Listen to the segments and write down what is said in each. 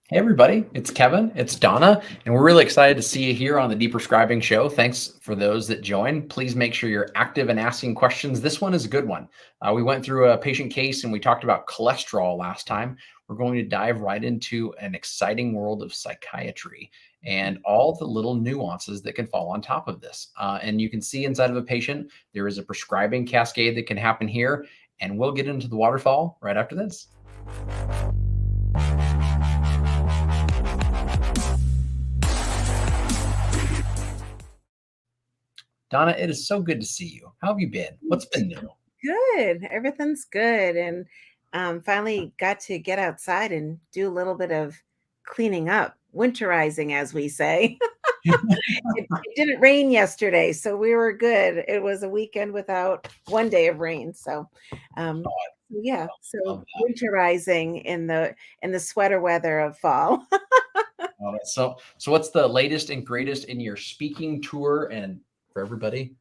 Hey everybody, it's Kevin, it's Donna, and we're really excited to see you here on the Deprescribing show. Thanks for those that join. Please make sure you're active and asking questions. This one is a good one. We went through a patient case and we talked about cholesterol last time. We're going to dive right into an exciting world of psychiatry and all the little nuances that can fall on top of this. And you can see inside of a patient, there is a prescribing cascade that can happen here, and we'll get into the waterfall right after this. Donna, it is so good to see you. How have you been? What's been new? Good. Everything's good. And finally got to get outside and do a little bit of cleaning up, winterizing, as we say. It didn't rain yesterday, so we were good. It was a weekend without one day of rain. So, Oh, um, yeah. I So love that. winterizing in the sweater weather of fall. Love it. So what's the latest and greatest in your speaking tour? And for everybody,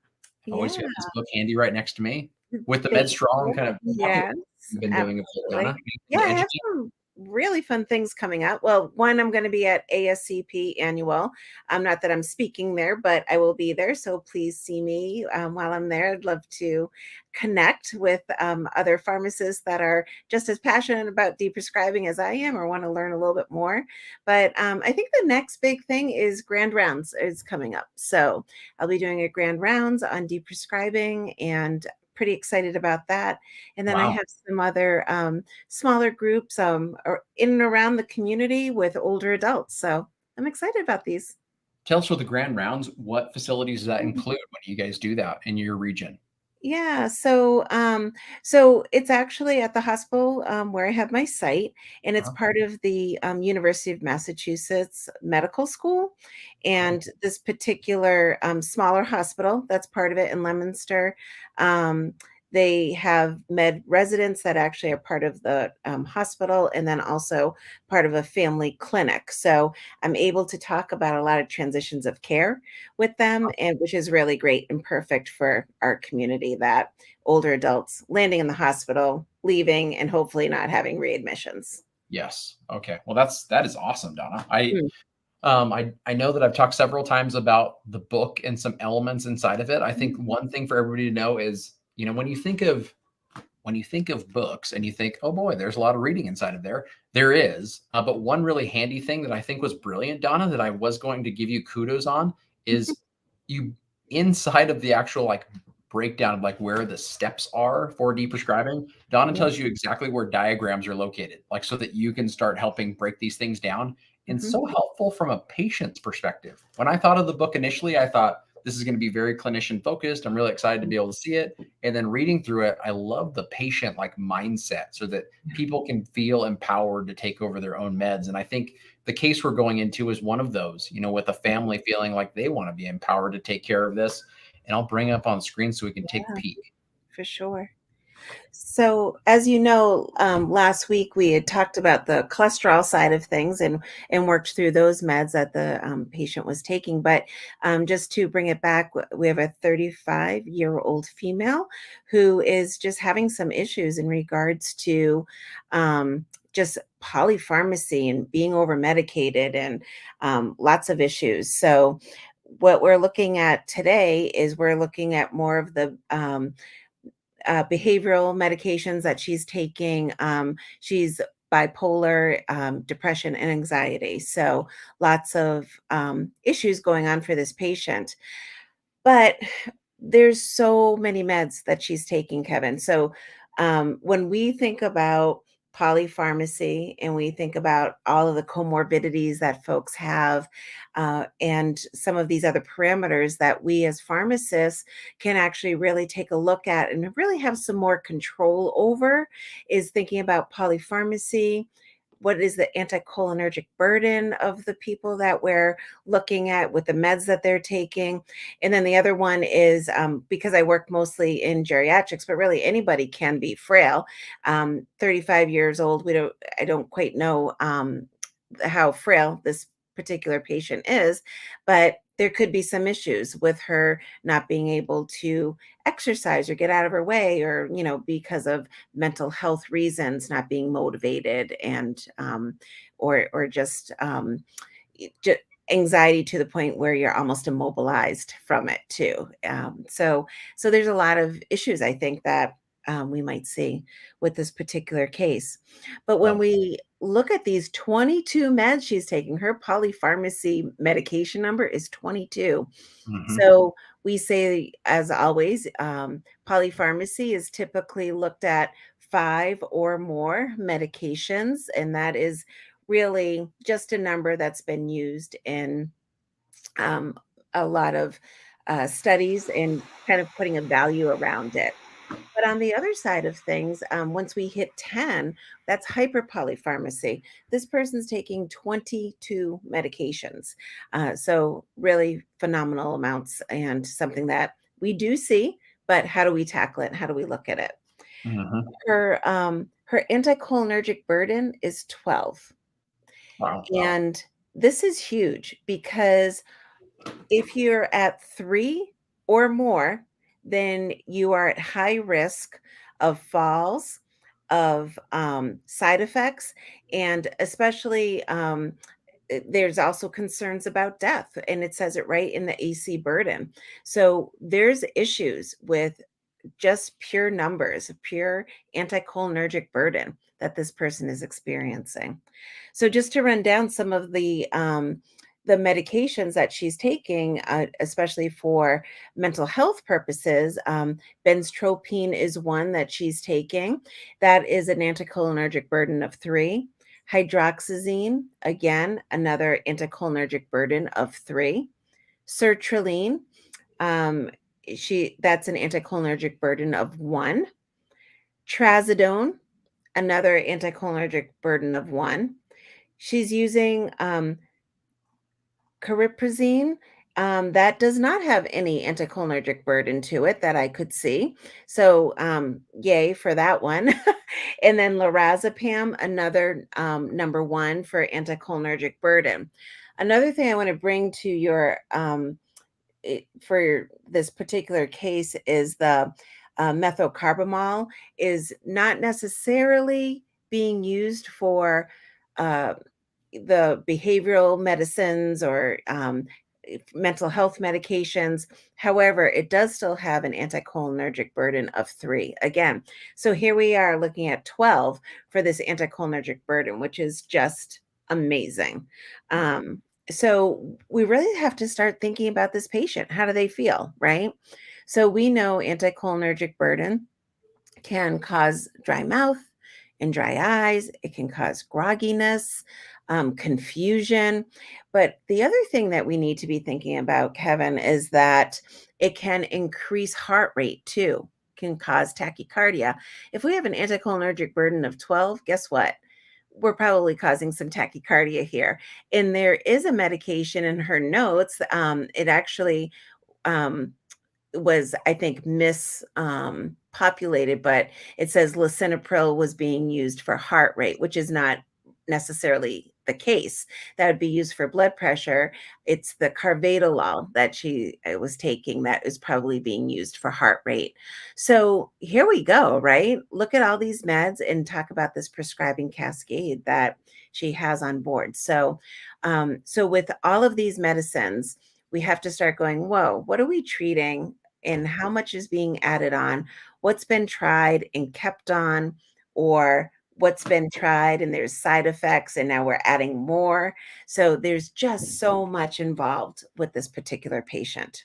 I always Yeah. got this book handy right next to me with the Med Thank Strong you. kind of pocket Yes, you've been doing a bit, absolutely. Donna. Yeah, Anything I to have educate? some really fun things coming out. Well, one, I'm going to be at ASCP annual. Not that I'm speaking there, but I will be there. So please see me while I'm there. I'd love to connect with other pharmacists that are just as passionate about deprescribing as I am or want to learn a little bit more. But I think the next big thing is Grand Rounds is coming up. So I'll be doing a Grand Rounds on deprescribing and pretty excited about that. And then I Wow. have some other smaller groups in and around the community with older adults. So I'm excited about these. Tell us for the grand rounds, what facilities does that include when you guys do that in your region? Yeah, so it's actually at the hospital where I have my site, and it's Huh? part of the University of Massachusetts Medical School. Oh, And this particular smaller hospital, that's part of it in Leominster. Um, they have med residents that actually are part of the hospital, and then also part of a family clinic. So I'm able to talk about a lot of transitions of care with them, and which is really great and perfect for our community, that older adults landing in the hospital, leaving, and hopefully not having readmissions. yes. Okay. Well, that is awesome, Donna. I Mm. I know that I've talked several times about the book and some elements inside of it. I think one thing for everybody to know is, when you think of books and you think, oh boy, there's a lot of reading inside of there. There is. But one really handy thing that I think was brilliant, Donna, that I was going to give you kudos on is you inside of the actual like breakdown of like where the steps are for deprescribing. Donna Yeah. tells you exactly where diagrams are located, like so that you can start helping break these things down. And Mhm. so helpful from a patient's perspective. When I thought of the book initially, I thought this is going to be very clinician focused. I'm really excited to be able to see it. And then reading through it, I love the patient like mindset so that people can feel empowered to take over their own meds. And I think the case we're going into is one of those, with a family feeling like they want to be empowered to take care of this. And I'll bring it up on screen so we can take a Yeah, peek. for sure. So, as you know, last week we had talked about the cholesterol side of things and worked through those meds that the patient was taking. But just to bring it back, we have a 35-year-old female who is just having some issues in regards to just polypharmacy and being over medicated and lots of issues. So, what we're looking at today is we're looking at more of the behavioral medications that she's taking. She's bipolar, depression, and anxiety. So lots of issues going on for this patient. But there's so many meds that she's taking, Kevin. So when we think about polypharmacy and we think about all of the comorbidities that folks have and some of these other parameters that we as pharmacists can actually really take a look at and really have some more control over is thinking about polypharmacy. What is the anticholinergic burden of the people that we're looking at with the meds that they're taking? And then the other one is because I work mostly in geriatrics, but really anybody can be frail. 35 years old, I don't quite know how frail this particular patient is, but there could be some issues with her not being able to exercise or get out of her way, or because of mental health reasons, not being motivated, and or just anxiety to the point where you're almost immobilized from it too. So there's a lot of issues, I think, that we might see with this particular case. But when Yep. we look at these 22 meds she's taking, her polypharmacy medication number is 22. Mhm. So we say, as always, polypharmacy is typically looked at 5 or more medications, and that is really just a number that's been used in um, a lot of studies and kind of putting a value around it. But on the other side of things, once we hit 10, that's hyperpolypharmacy. This person's taking 22 medications. So, really phenomenal amounts, and something that we do see, but how do we tackle it? How do we look at it? Mhm. Her anticholinergic burden is 12. Wow. And this is huge because if you're at 3 or more, then you are at high risk of falls, of side effects, and especially there's also concerns about death. And it says it right in the AC burden. So there's issues with just pure numbers, pure anticholinergic burden that this person is experiencing. So just to run down some of the medications that she's taking, especially for mental health purposes, benztropine is one that she's taking. That is an anticholinergic burden of 3. Hydroxyzine, again, another anticholinergic burden of 3. Sertraline, um, that's an anticholinergic burden of 1. Trazodone, another anticholinergic burden of 1. She's using cariprazine. That does not have any anticholinergic burden to it that I could see. So, yay for that one. And then lorazepam, another number 1 for anticholinergic burden. Another thing I want to bring to your for this particular case is the methocarbamol is not necessarily being used for uh, the behavioral medicines or mental health medications. However, it does still have an anticholinergic burden of 3. Again, so here we are looking at 12 for this anticholinergic burden, which is just amazing. So we really have to start thinking about this patient. How do they feel, right? So we know anticholinergic burden can cause dry mouth and dry eyes. It can cause grogginess, confusion. But the other thing that we need to be thinking about, Kevin, is that it can increase heart rate too, can cause tachycardia. If we have an anticholinergic burden of 12, guess what? We're probably causing some tachycardia here. And there is a medication in her notes. It actually um, was, I think, populated, but it says lisinopril was being used for heart rate, which is not necessarily the case. That would be used for blood pressure. It's the carvedilol that she was taking that is probably being used for heart rate. So here we go, right? Look at all these meds and talk about this prescribing cascade that she has on board. So with all of these medicines, we have to start going, whoa, what are we treating and how much is being added on? What's been tried and kept on, or what's been tried and there's side effects and now we're adding more. So there's just so much involved with this particular patient.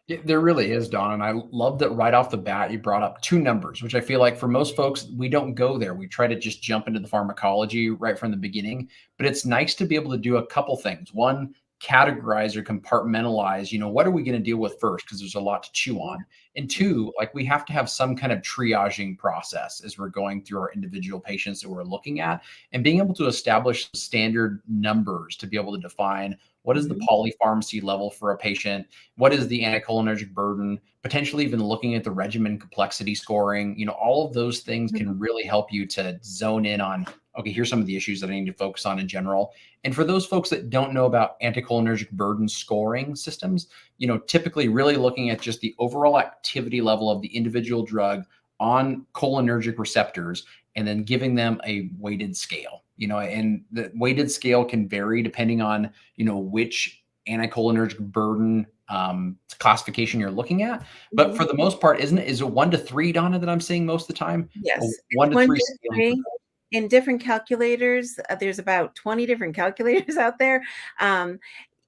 Yeah, there really is, Don. And I love that right off the bat, you brought up 2 numbers, which I feel like for most folks, we don't go there. We try to just jump into the pharmacology right from the beginning. But it's nice to be able to do a couple things. One, categorize or compartmentalize, what are we going to deal with first? Because there's a lot to chew Yeah. on. And 2, like we have to have some kind of triaging process as we're going through our individual patients that we're looking at and being able to establish standard numbers to be able to define what is the Mhm. polypharmacy level for a patient, what is the anticholinergic burden, potentially even looking at the regimen complexity scoring. All of those things Mhm. can really help you to zone in on okay, here's some of the issues that I need to focus on in general. And for those folks that don't know about anticholinergic burden scoring systems, typically really looking at just the overall activity level of the individual drug on cholinergic receptors and then giving them a weighted scale, and the weighted scale can vary depending on, which anticholinergic burden classification you're looking at. But for Mhm. the most part, is it 1 to 3, Donna, that I'm seeing most of the time? A Yes, it's 1 1 to 3 to scaling for 3 in different calculators. There's about 20 different calculators out there. Um,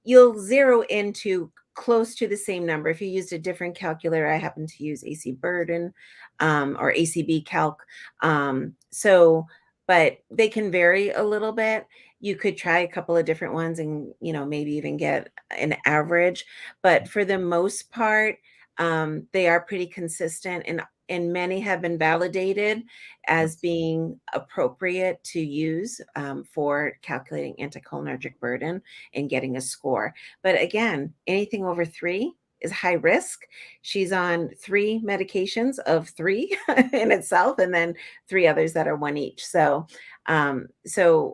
you'll zero into close to the same number. If you used a different calculator, I happen to use AC Burden, or ACB Calc. But they can vary a little bit. You could try a couple of different ones and, maybe even get an average. But for the most part, they are pretty consistent, and many have been validated as being appropriate to use for calculating anticholinergic burden and getting a score. But again, anything over 3 is high risk. She's on 3 medications of 3 in itself, and then 3 others that are 1 each. So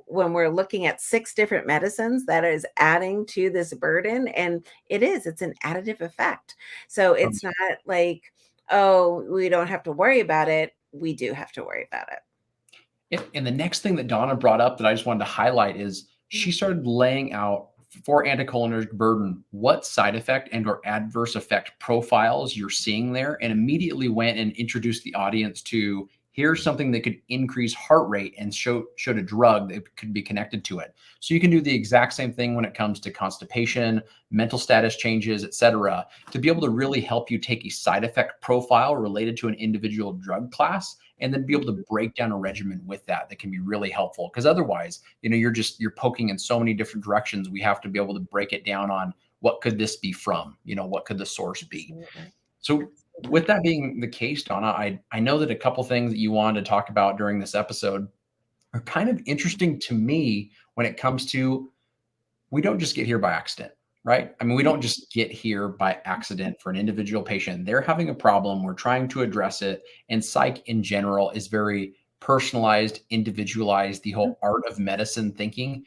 when we're looking at 6 different medicines, that is adding to this burden, and it's an additive effect. So Um, it's not like, oh, we don't have to worry about it. We do have to worry about it. and the next thing that Donna brought up that I just wanted to highlight is she started laying out for anticholinergic burden what side effect and or adverse effect profiles you're seeing there, and immediately went and introduced the audience to here's something that could increase heart rate and showed a drug that could be connected to it. So you can do the exact same thing when it comes to constipation, mental status changes, etc., to be able to really help you take a side effect profile related to an individual drug class and then be able to break down a regimen with that can be really helpful. Because otherwise, you're poking in so many different directions. We have to be able to break it down on what could this be from, what could the source be. Absolutely. So with Absolutely. that being the case, Donna, I know that a couple things that you wanted to talk about during this episode are kind of interesting to me when it comes to we don't just get here by accident, right? I mean, we don't just get here by accident for an individual patient. They're having a problem. We're trying to address it. And psych in general is very personalized, individualized. The whole art of medicine thinking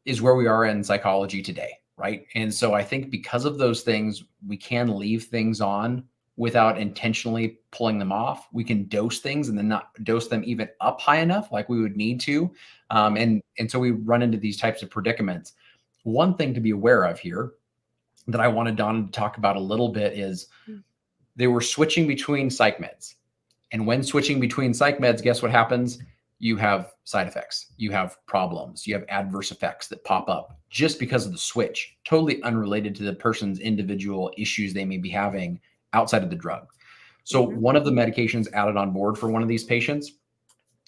is where we are in psychology today, right? And so I think because of those things, we can leave things on without intentionally pulling them off. We can dose things and then not dose them even up high enough like we would need to. And so we run into these types of predicaments. One thing to be aware of here that I wanted Donna to talk about a little bit is they were switching between psych meds. And when switching between psych meds, guess what happens? You have side effects, you have problems, you have adverse effects that pop up just because of the switch, totally unrelated to the person's individual issues they may be having outside of the drug. So, Mhm. one of the medications added on board for one of these patients,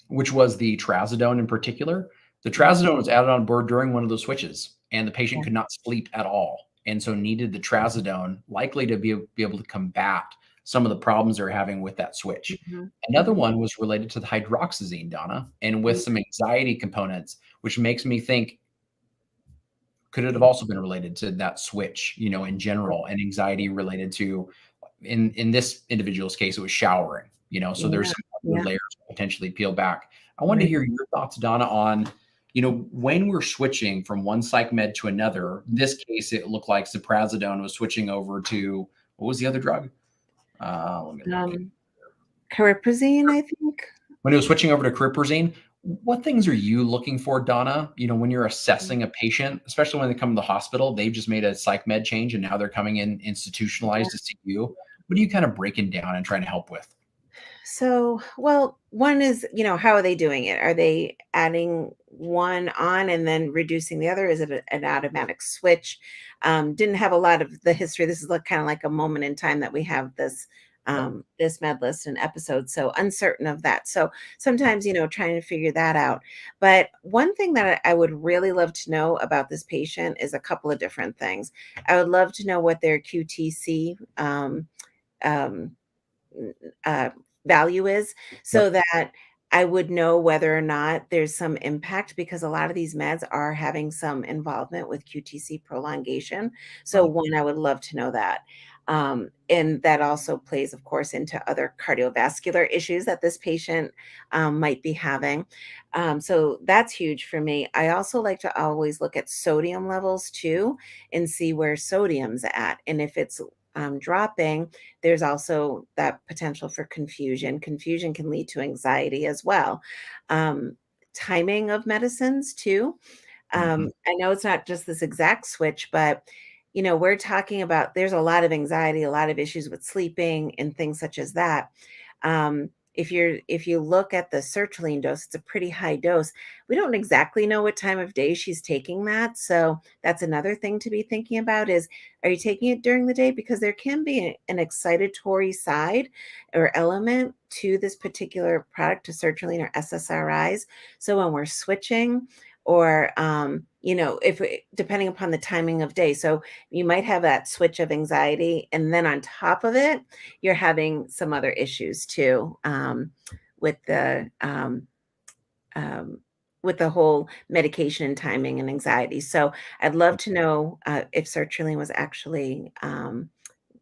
which was the trazodone in particular. The Mhm. trazodone was added on board during one of those switches, and the patient Yeah. could not sleep at all, and so needed the trazodone, likely to be able to combat some of the problems they're having with that switch. Mhm. Another Mhm. one was related to the hydroxyzine, Donna, and with Mhm. some anxiety components, which makes me think could it have also been related to that switch, in general, and anxiety related to in this individual's case, it was showering, so there's Yeah. some other Yeah. layers potentially peel back. I wanted to Right. hear your thoughts, Donna, on, when we're switching from one psych med to another. This case, it looked like ziprasidone was switching over to what was the other drug? Let me look at Um, Cariprazine, I think. when it was switching over to cariprazine. What things are you looking for, Donna? When you're assessing a patient, especially when they come to the hospital, they've just made a psych med change and now they're coming in Yeah. institutionalized to see you. What are you kind of breaking down and trying to help with? So, well, one is, how are they doing it? Are they adding one on and then reducing the other? Is it an automatic switch? Didn't have a lot of the history. This is like kind of like a moment in time that we have this med list and episode. So uncertain of that. So sometimes, trying to figure that out. But one thing that I would really love to know about this patient is a couple of different things. I would love to know what their QTC um, uh, value is, so Yep. that I would know whether or not there's some impact, because a lot of these meds are having some involvement with QTC prolongation. So Wow. one, I would love to know that. And that also plays, of course, into other cardiovascular issues that this patient might be having. So that's huge for me. I also like to always look at sodium levels too and see where sodium's at. And if it's dropping, there's also that potential for confusion. Confusion can lead to anxiety as well. Um, Timing of medicines too. Mhm. I know it's not just this exact switch, but we're talking about there's a lot of anxiety, a lot of issues with sleeping and things such as that. If you look at the sertraline dose, it's a pretty high dose. We don't exactly know what time of day she's taking that. So that's another thing to be thinking about is, are you taking it during the day? Because there can be an excitatory side or element to this particular product, to sertraline or SSRIs. So when we're switching, or if depending upon the timing of day, so you might have that switch of anxiety, and then on top of it you're having some other issues too, with the with the whole medication and timing and anxiety. So I'd love to know if sertraline was actually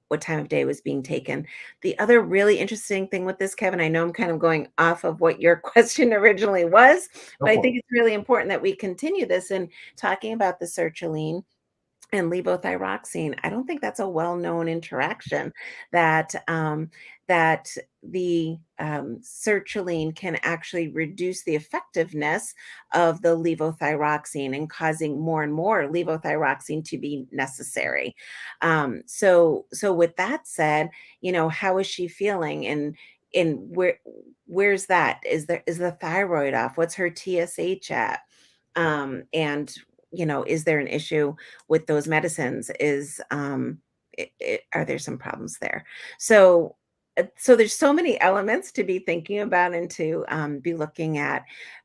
what time of day was being taken. The other really interesting thing with this, Kevin, I know I'm kind of going off of what your question originally was, Go but I for it. think it's really important that we continue this in talking about the sertraline and levothyroxine. I don't think that's a well-known interaction, that that the sertraline can actually reduce the effectiveness of the levothyroxine and causing more and more levothyroxine to be necessary. So with that said, how is she feeling, and where's that? Is the thyroid off? What's her TSH at? And is there an issue with those medicines? Are there some problems there? So there's so many elements to be thinking about and to be looking at.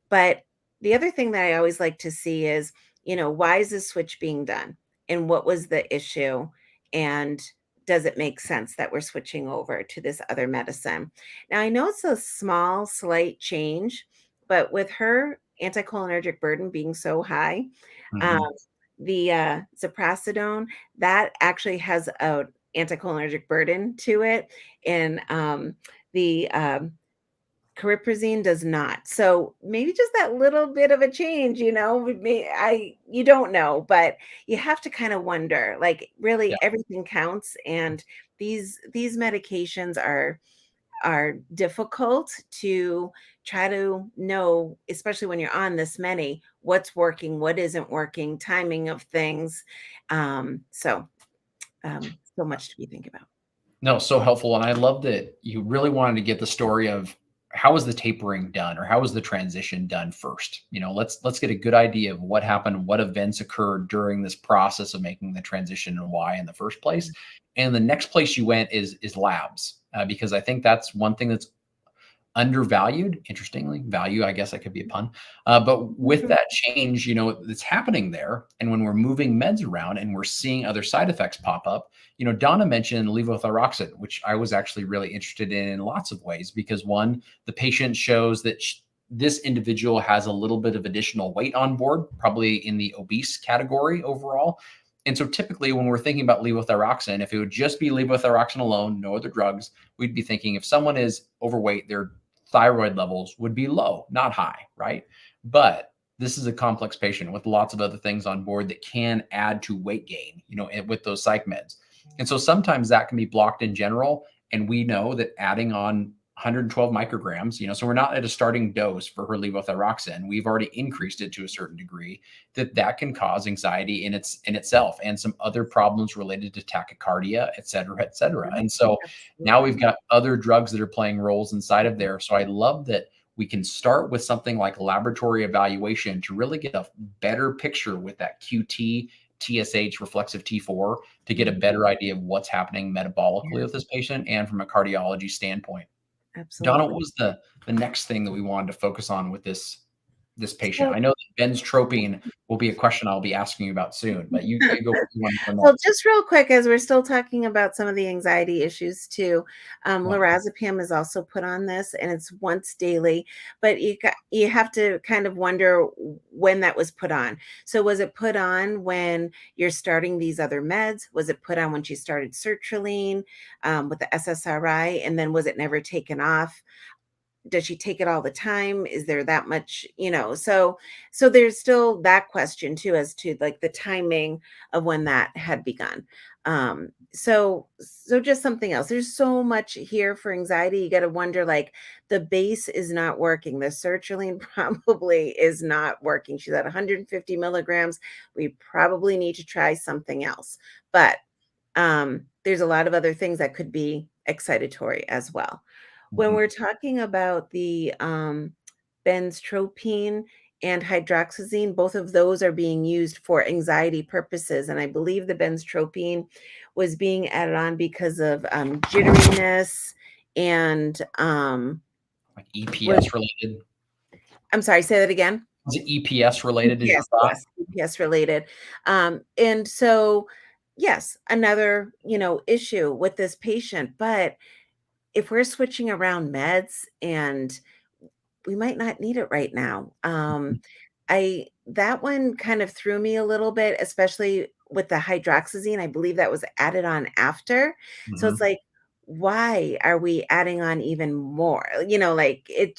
But the other thing that I always like to see is, why is this switch being done, and what was the issue, and does it make sense that we're switching over to this other medicine? Now I know it's a small, slight change, but with her anticholinergic burden being so high, um, Mhm. the ziprasidone, that actually has a anticholinergic burden to it, and the cariprazine does not. So maybe just that little bit of a change, you don't know, but you have to kind of wonder, like, Yeah. really everything counts, and these medications are difficult to try to know, especially when you're on this many, what's working, what isn't working, timing of things. So much to be thinking about. No, so helpful, and I love that you really wanted to get the story of how was the tapering done or how was the transition done first. Let's get a good idea of what happened, what events occurred during this process of making the transition and why in the first place. And the next place you went is labs, because I think that's one thing that's undervalued. Interestingly, value, I guess that could be a pun. But with Mhm. that change, that's happening there, and when we're moving meds around and we're seeing other side effects pop up, Donna mentioned levothyroxine, which I was actually really interested in lots of ways, because one, the patient shows that this individual has a little bit of additional weight on board, probably in the obese category overall. And so typically when we're thinking about levothyroxine, if it would just be levothyroxine alone, no other drugs, we'd be thinking if someone is overweight, their thyroid levels would be low, not high, right? But this is a complex patient with lots of other things on board that can add to weight gain, with those psych meds. And so sometimes that can be blocked in general. And we know that adding on 112 micrograms, so we're not at a starting dose for her levothyroxine. We've already increased it to a certain degree that can cause anxiety in itself and some other problems related to tachycardia, et cetera, et cetera. Mhm. And so now we've Absolutely. got other drugs that are playing roles inside of Mhm. there. So I love that we can start with something like laboratory evaluation to really get a better picture with that QT, TSH, reflexive T4 to get a Mhm. better idea of what's happening metabolically Yeah, with this patient and from a cardiology standpoint. Donna, what absolutely. was the next thing that we wanted to focus on with this this patient? So, I know that benztropine will be a question I'll be asking you about soon, but you go you want to know well, next. just real quick, as we're still talking about some of the anxiety issues too, Yeah. lorazepam is also put on this, and it's once daily. But you have to kind of wonder when that was put on. So, was it put on when you're starting these other meds? Was it put on when she started sertraline with the SSRI, and then was it never taken off? Does she take it all the time? Is there that much, so there's still that question too, as to like the timing of when that had begun. So just something else. There's so much here for anxiety. You got to wonder, like, the base is not working. The sertraline probably is not working. She's at 150 milligrams. We probably need to try something else. But there's a lot of other things that could be excitatory as well. When Mhm. we're talking about the benztropine and hydroxyzine, both of those are being used for anxiety purposes. And I believe the benztropine was being added on because of jitteriness and Like was, EPS related. I'm sorry, say that again. Is it EPS related is your Yes, thought? yes, EPS related. And so, yes, another, issue with this patient. But if we're switching around meds, and we might not need it right now. I That one kind of threw me a little bit, especially with the hydroxyzine. I believe that was added on after. So it's Mhm. like, why are we adding on even more? Like, it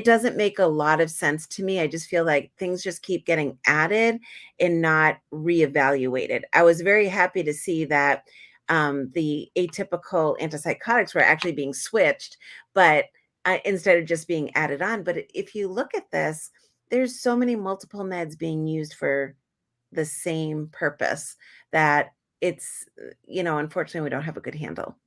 doesn't make a lot of sense to me. I just feel like things just keep getting added and not reevaluated. I was very happy to see that the atypical antipsychotics were actually being switched, but instead of just being added on. But if you look at this, there's so many multiple meds being used for the same purpose that unfortunately, we don't have a good handle.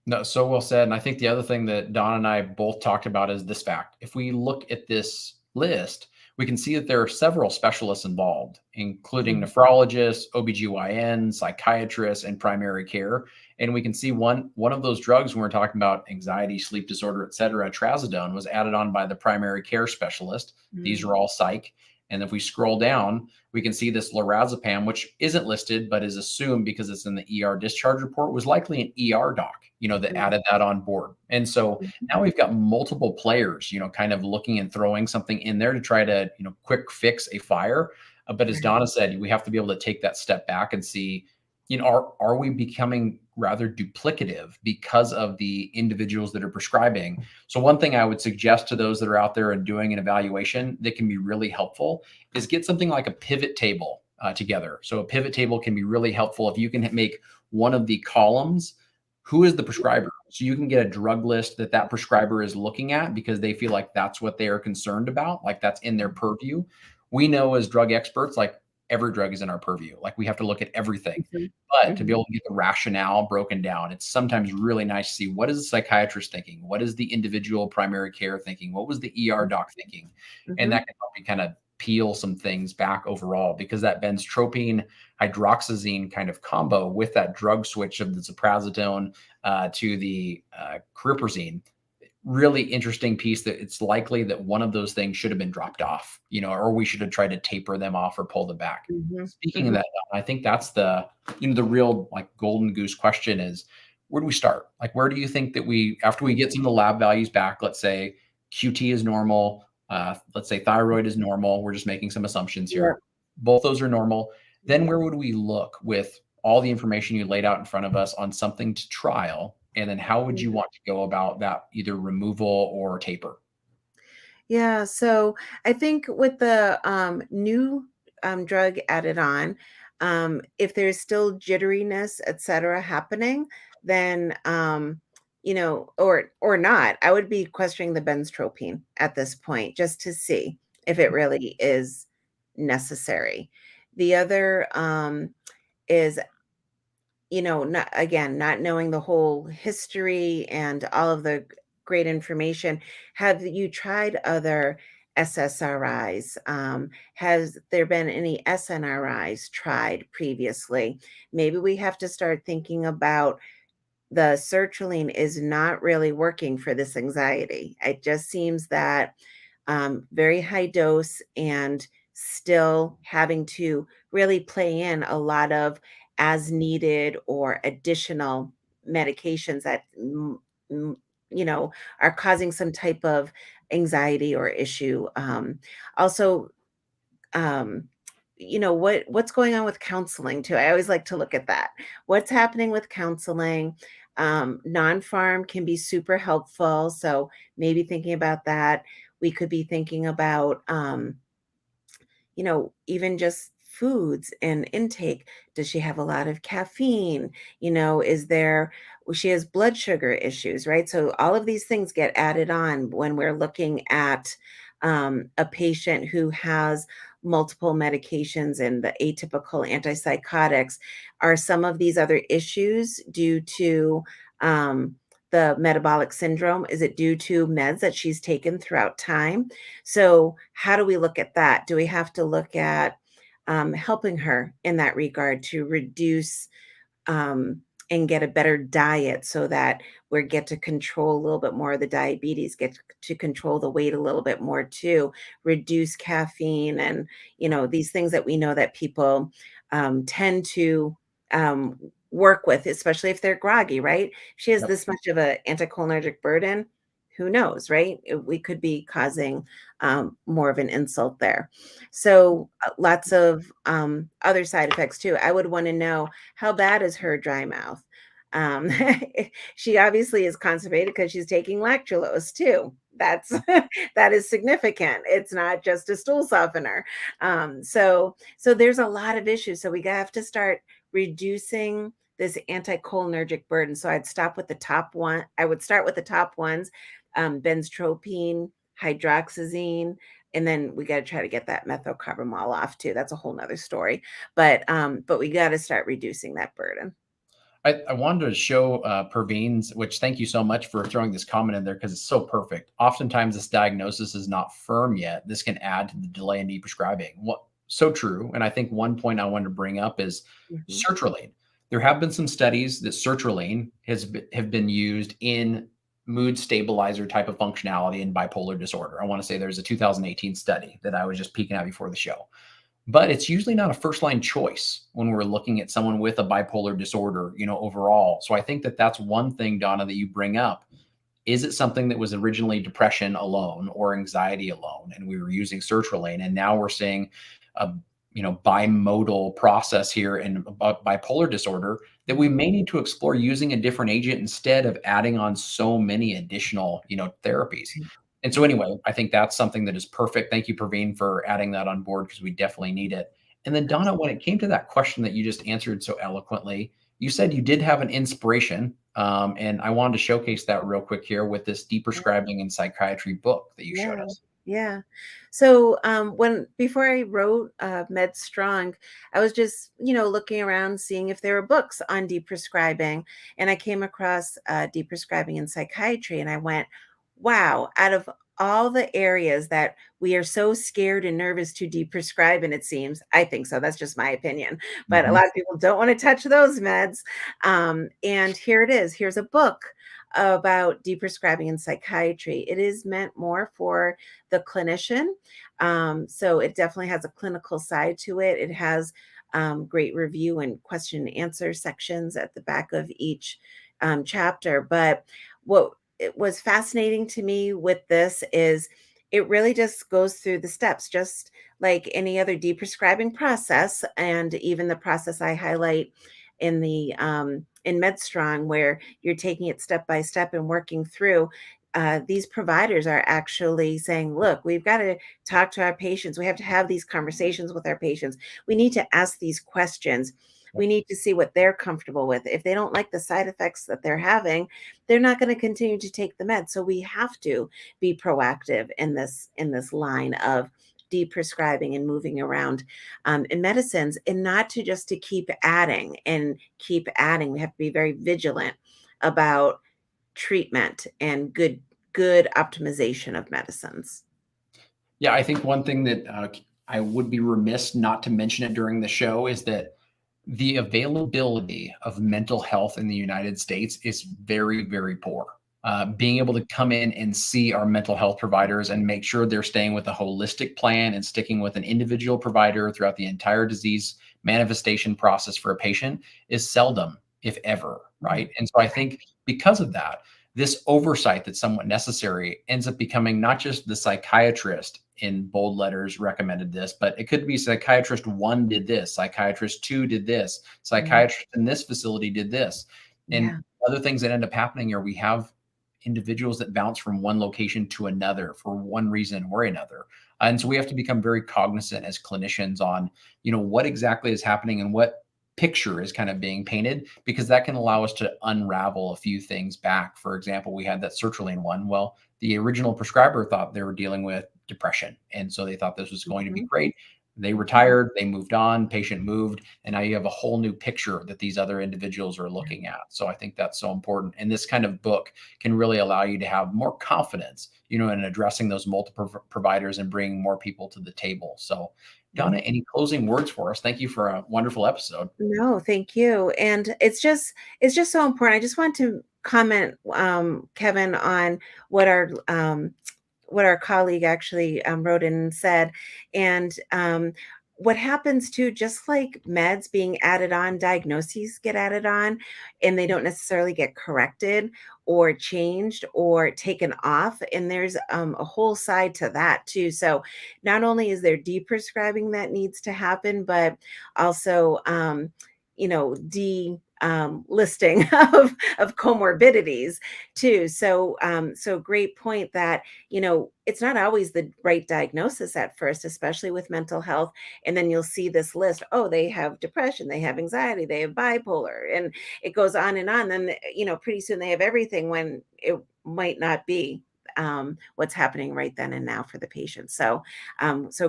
No, so well said. And I think the other thing that Don and I both talked about is this fact. If we look at this list, we can see that there are several specialists involved, including Mhm. nephrologists, OBGYN, psychiatrists, and primary care. And we can see one of those drugs when we're talking about anxiety, sleep disorder, et cetera, trazodone was added on by the primary care specialist. These Mm, are all psych. And if we scroll down, we can see this lorazepam, which isn't listed but is assumed because it's in the ER discharge report, was likely an ER doc, that mm, added that on board. And so mhm, now we've got multiple players, kind of looking and throwing something in there to try to, quick fix a fire. But as right. Donna said, we have to be able to take that step back and see, are we becoming rather duplicative because of the individuals that are prescribing? So one thing I would suggest to those that are out there and doing an evaluation that can be really helpful is get something like a pivot table together. So a pivot table can be really helpful if you can make one of the columns who is the prescriber, so you can get a drug list that prescriber is looking at because they feel like that's what they are concerned about, like that's in their purview. We know as drug experts, like every drug is in our purview, like we have to look at everything. Mhm, But to be mhm, able to get the rationale broken down, it's sometimes really nice to see what is the psychiatrist thinking, what is the individual primary care thinking, what was the ER doc thinking, and mhm, that can help you kind of peel some things back overall, because that benztropine hydroxyzine kind of combo with that drug switch of the ziprasidone to the cariprazine, really interesting piece that it's likely that one of those things should have been dropped off, or we should have tried to taper them off or pull them back. mhm, Speaking of mhm, that, I think that's the real like golden goose question is, where do we start? Like, where do you think that after we get some of the lab values back, let's say QT is normal, let's say thyroid is normal. We're just making some assumptions yep, here. Both those are normal. Then mhm, where would we look with all the information you laid out in front of us on something to trial? And then how would you mhm. want to go about that, either removal or taper? Yeah, so I think with the new drug added on, if there's still jitteriness, et cetera, happening, then or not, I would be questioning the benztropine at this point just to see if it really is necessary. The other is, not again, not knowing the whole history and all of the great information. Have you tried other SSRIs? Has there been any SNRIs tried previously? Maybe we have to start thinking about the sertraline is not really working for this anxiety. It just seems that very high dose, and still having to really play in a lot of as needed or additional medications that mm, you know are causing some type of anxiety or issue. Also, um, what's going on with counseling too. I always like to look at that. What's happening with counseling? Non-farm can be super helpful, so maybe thinking about that. We could be thinking about even just foods and intake. Does she have a lot of caffeine? Is there, well, she has blood sugar issues, right? So all of these things get added on when we're looking at a patient who has multiple medications and the atypical antipsychotics. Are some of these other issues due to the metabolic syndrome? Is it due to meds that she's taken throughout time? So, how do we look at that? Do we have to look at helping her in that regard to reduce um, and get a better diet so that we get to control a little bit more of the diabetes, get to control the weight a little bit more too, reduce caffeine, and these things that we know that people tend to um, work with, especially if they're groggy, right? She has Yep. this much of an anticholinergic burden. Who knows, right? We could be causing more of an insult there. So, lots of other side effects too. I would want to know, how bad is her dry mouth? Um, she obviously is constipated because she's taking lactulose too. That's that is significant. It's not just a stool softener. So there's a lot of issues. So we have to start reducing this anticholinergic burden. So I'd stop with the top one. I would start with the top ones: benztropine, hydroxyzine, and then we got to try to get that methocarbamol off too. That's a whole nother story. But we got to start reducing that burden. I wanted to show Perveen's, which thank you so much for throwing this comment in there because it's so perfect. Oftentimes, this diagnosis is not firm yet. This can add to the delay in deprescribing. What so true. And I think one point I wanted to bring up is Mhm. sertraline. There have been some studies that sertraline have been used in mood stabilizer type of functionality in bipolar disorder. I want to say there's a 2018 study that I was just peeking at before the show, but it's usually not a first line choice when we're looking at someone with a bipolar disorder, overall. So I think that that's one thing, Donna, that you bring up. Is it something that was originally depression alone or anxiety alone, and we were using sertraline, and now we're seeing a bimodal process here in bipolar disorder that we may need to explore using a different agent instead of adding on so many additional therapies. And so anyway, I think that's something that is perfect. Thank you, Praveen, for adding that on board because we definitely need it. And then Donna, when it came to that question that you just answered so eloquently, you said you did have an inspiration, and I wanted to showcase that real quick here with this Deprescribing in Psychiatry book that you showed Yeah, us. yeah. So, when before I wrote Med Strong, I was just, looking around, seeing if there were books on deprescribing, and I came across Deprescribing in Psychiatry, and I went, "Wow!" Out of all the areas that we are so scared and nervous to deprescribe, and it seems, I think so. That's just my opinion, but a Mhm. lot of people don't want to touch those meds. And here it is. Here's a book about deprescribing in psychiatry. It is meant more for the clinician. So it definitely has a clinical side to it. It has great review and question and answer sections at the back of each chapter. But what it was fascinating to me with this is it really just goes through the steps, just like any other deprescribing process, and even the process I highlight in MedStrong, where you're taking it step by step and working through. These providers are actually saying, look, we've got to talk to our patients. We have to have these conversations with our patients. We need to ask these questions. We need to see what they're comfortable with. If they don't like the side effects that they're having, they're not going to continue to take the med. So we have to be proactive in this line of deprescribing and moving around in medicines, and not to just to keep adding and keep adding. We have to be very vigilant about treatment and good optimization of medicines. Yeah, I think one thing that I would be remiss not to mention it during the show is that the availability of mental health in the United States is very, very poor. being able to come in and see our mental health providers and make sure they're staying with a holistic plan and sticking with an individual provider throughout the entire disease manifestation process for a patient is seldom, if ever, right? And so I think because of that, this oversight that's somewhat necessary ends up becoming not just the psychiatrist in bold letters recommended this, but it could be psychiatrist one did this, psychiatrist two did this, Mhm. psychiatrist in this facility did this. And Yeah. other things that end up happening are we have individuals that bounce from one location to another for one reason or another. And so we have to become very cognizant as clinicians on, what exactly is happening and what picture is kind of being painted, because that can allow us to unravel a few things back. For example, we had that sertraline one. Well, the original prescriber thought they were dealing with depression. And so they thought this was going to be Mhm. great. They retired, they moved on, patient moved, and now you have a whole new picture that these other individuals are Yeah. looking at. So I think that's so important. And this kind of book can really allow you to have more confidence, in addressing those multiple providers and bringing more people to the table. So, Donna, Mhm. any closing words for us? Thank you for a wonderful episode. No, thank you. And it's just so important. I just want to comment, Kevin, on what our colleague actually wrote in and said. And what happens too, just like meds being added on, diagnoses get added on, and they don't necessarily get corrected or changed or taken off. And there's a whole side to that too. So not only is there deprescribing that needs to happen, but also, listing of comorbidities too. So great point that, it's not always the right diagnosis at first, especially with mental health. And then you'll see this list. Oh, they have depression, they have anxiety, they have bipolar, and it goes on and on. Then, pretty soon they have everything when it might not be what's happening right then and now for the patient. So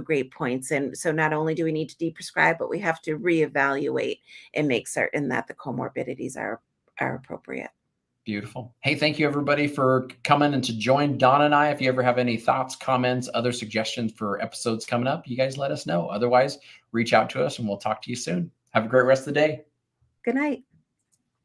great points. And so not only do we need to deprescribe, but we have to reevaluate and make certain that the comorbidities are appropriate. Beautiful. Hey, thank you everybody for coming and to join Donna and I. If you ever have any thoughts, comments, other suggestions for episodes coming up, you guys let us know. Otherwise, reach out to us and we'll talk to you soon. Have a great rest of the day. Good night.